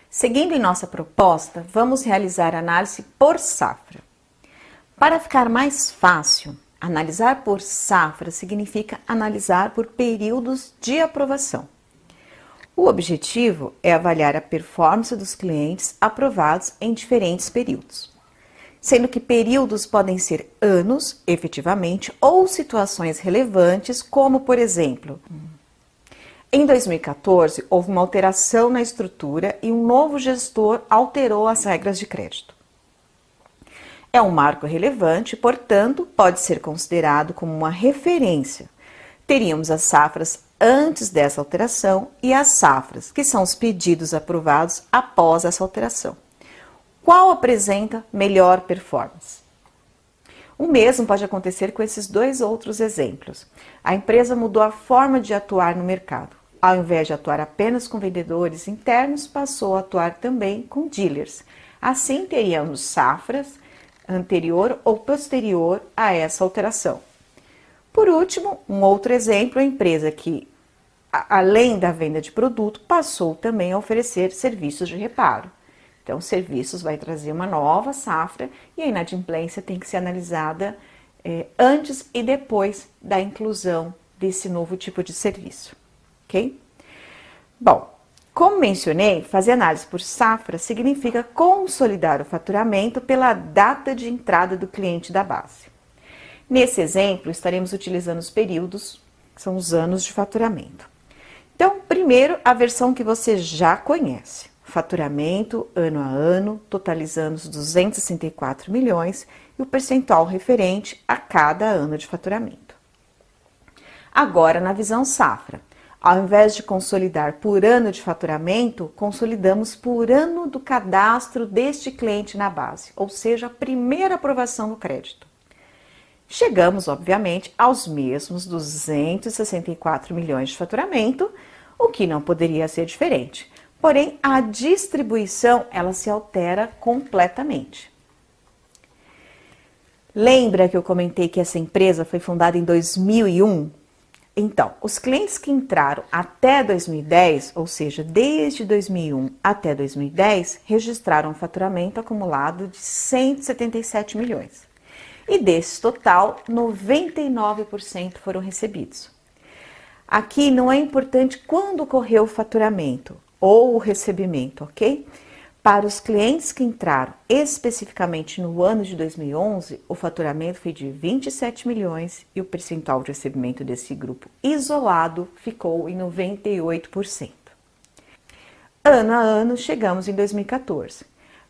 Seguindo em nossa proposta, vamos realizar análise por safra. Para ficar mais fácil, analisar por safra significa analisar por períodos de aprovação. O objetivo é avaliar a performance dos clientes aprovados em diferentes períodos, sendo que períodos podem ser anos, efetivamente, ou situações relevantes, como, por exemplo, em 2014, houve uma alteração na estrutura e um novo gestor alterou as regras de crédito. É um marco relevante, portanto, pode ser considerado como uma referência. Teríamos as safras antes dessa alteração e as safras, que são os pedidos aprovados após essa alteração. Qual apresenta melhor performance? O mesmo pode acontecer com esses dois outros exemplos. A empresa mudou a forma de atuar no mercado. Ao invés de atuar apenas com vendedores internos, passou a atuar também com dealers. Assim, teríamos safras anterior ou posterior a essa alteração. Por último, um outro exemplo, a empresa que, além da venda de produto, passou também a oferecer serviços de reparo. Então, serviços vai trazer uma nova safra e a inadimplência tem que ser analisada antes e depois da inclusão desse novo tipo de serviço, ok? Bom, como mencionei, fazer análise por safra significa consolidar o faturamento pela data de entrada do cliente da base. Nesse exemplo, estaremos utilizando os períodos, que são os anos de faturamento. Então, primeiro, a versão que você já conhece. Faturamento ano a ano, totalizando os 264 milhões e o percentual referente a cada ano de faturamento. Agora, na visão safra, ao invés de consolidar por ano de faturamento, consolidamos por ano do cadastro deste cliente na base, ou seja, a primeira aprovação do crédito. Chegamos, obviamente, aos mesmos 264 milhões de faturamento, o que não poderia ser diferente. Porém, a distribuição, ela se altera completamente. Lembra que eu comentei que essa empresa foi fundada em 2001? Então, os clientes que entraram até 2010, ou seja, desde 2001 até 2010, registraram um faturamento acumulado de 177 milhões. E desse total, 99% foram recebidos. Aqui não é importante quando ocorreu o faturamento ou o recebimento, ok? Para os clientes que entraram especificamente no ano de 2011, o faturamento foi de 27 milhões e o percentual de recebimento desse grupo isolado ficou em 98%. Ano a ano, chegamos em 2014.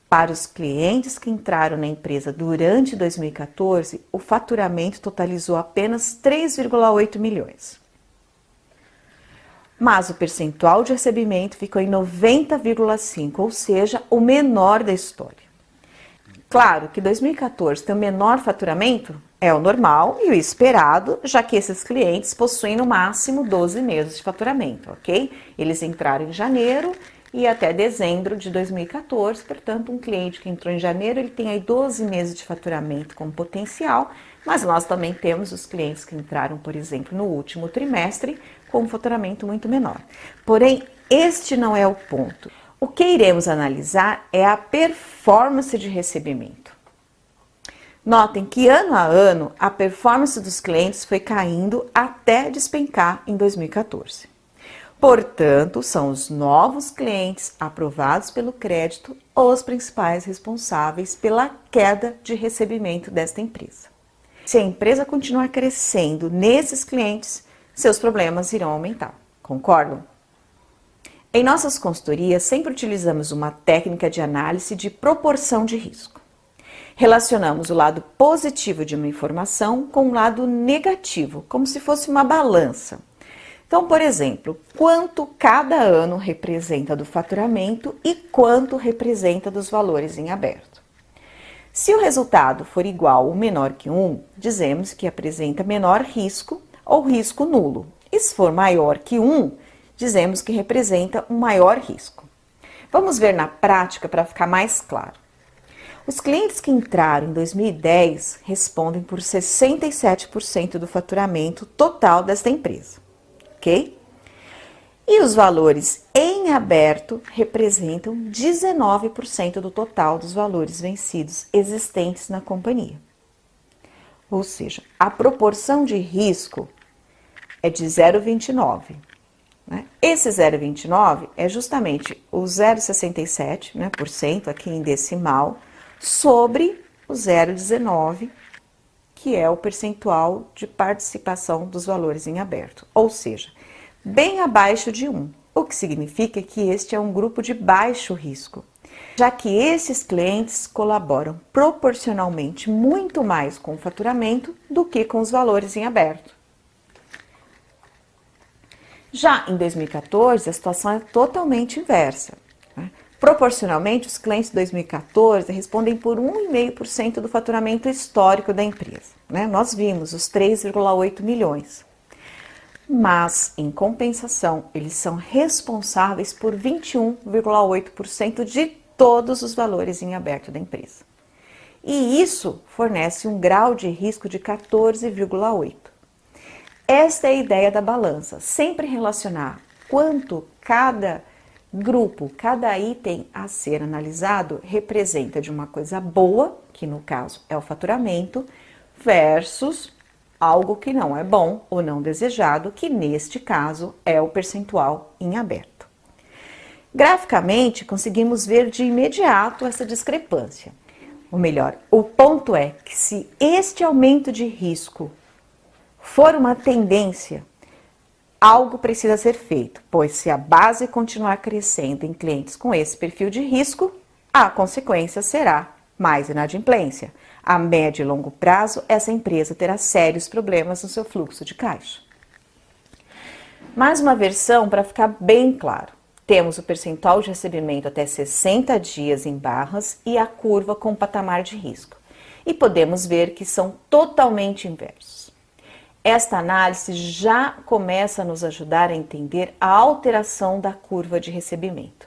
Para os clientes que entraram na empresa durante 2014, o faturamento totalizou apenas 3,8 milhões. Mas o percentual de recebimento ficou em 90,5%, ou seja, o menor da história. Claro que 2014 tem o menor faturamento, é o normal e o esperado, já que esses clientes possuem no máximo 12 meses de faturamento, ok? Eles entraram em janeiro e até dezembro de 2014, portanto, um cliente que entrou em janeiro, ele tem aí 12 meses de faturamento como potencial, mas nós também temos os clientes que entraram, por exemplo, no último trimestre, com um faturamento muito menor. Porém, este não é o ponto. O que iremos analisar é a performance de recebimento. Notem que ano a ano, a performance dos clientes foi caindo até despencar em 2014. Portanto, são os novos clientes aprovados pelo crédito os principais responsáveis pela queda de recebimento desta empresa. Se a empresa continuar crescendo nesses clientes, seus problemas irão aumentar. Concordam? Em nossas consultorias, sempre utilizamos uma técnica de análise de proporção de risco. Relacionamos o lado positivo de uma informação com o lado negativo, como se fosse uma balança. Então, por exemplo, quanto cada ano representa do faturamento e quanto representa dos valores em aberto. Se o resultado for igual ou menor que 1, dizemos que apresenta menor risco ou risco nulo. E se for maior que 1, dizemos que representa um maior risco. Vamos ver na prática para ficar mais claro. Os clientes que entraram em 2010 respondem por 67% do faturamento total desta empresa, ok? E os valores em em aberto representam 19% do total dos valores vencidos existentes na companhia. Ou seja, a proporção de risco é de 0,29. Né? Esse 0,29 é justamente o 0,67%, né, por cento, aqui em decimal, sobre o 0,19%, que é o percentual de participação dos valores em aberto. Ou seja, bem abaixo de 1, o que significa que este é um grupo de baixo risco, já que esses clientes colaboram proporcionalmente muito mais com o faturamento do que com os valores em aberto. Já em 2014, a situação é totalmente inversa. Né? Proporcionalmente, os clientes de 2014 respondem por 1,5% do faturamento histórico da empresa. Né? Nós vimos os 3,8 milhões. Mas, em compensação, eles são responsáveis por 21,8% de todos os valores em aberto da empresa. E isso fornece um grau de risco de 14,8%. Esta é a ideia da balança, sempre relacionar quanto cada grupo, cada item a ser analisado representa de uma coisa boa, que no caso é o faturamento, versus algo que não é bom ou não desejado, que neste caso é o percentual em aberto. Graficamente, conseguimos ver de imediato essa discrepância. Ou melhor, o ponto é que se este aumento de risco for uma tendência, algo precisa ser feito, pois se a base continuar crescendo em clientes com esse perfil de risco, a consequência será mais inadimplência. A médio e longo prazo, essa empresa terá sérios problemas no seu fluxo de caixa. Mais uma versão para ficar bem claro. Temos o percentual de recebimento até 60 dias em barras e a curva com patamar de risco. E podemos ver que são totalmente inversos. Esta análise já começa a nos ajudar a entender a alteração da curva de recebimento.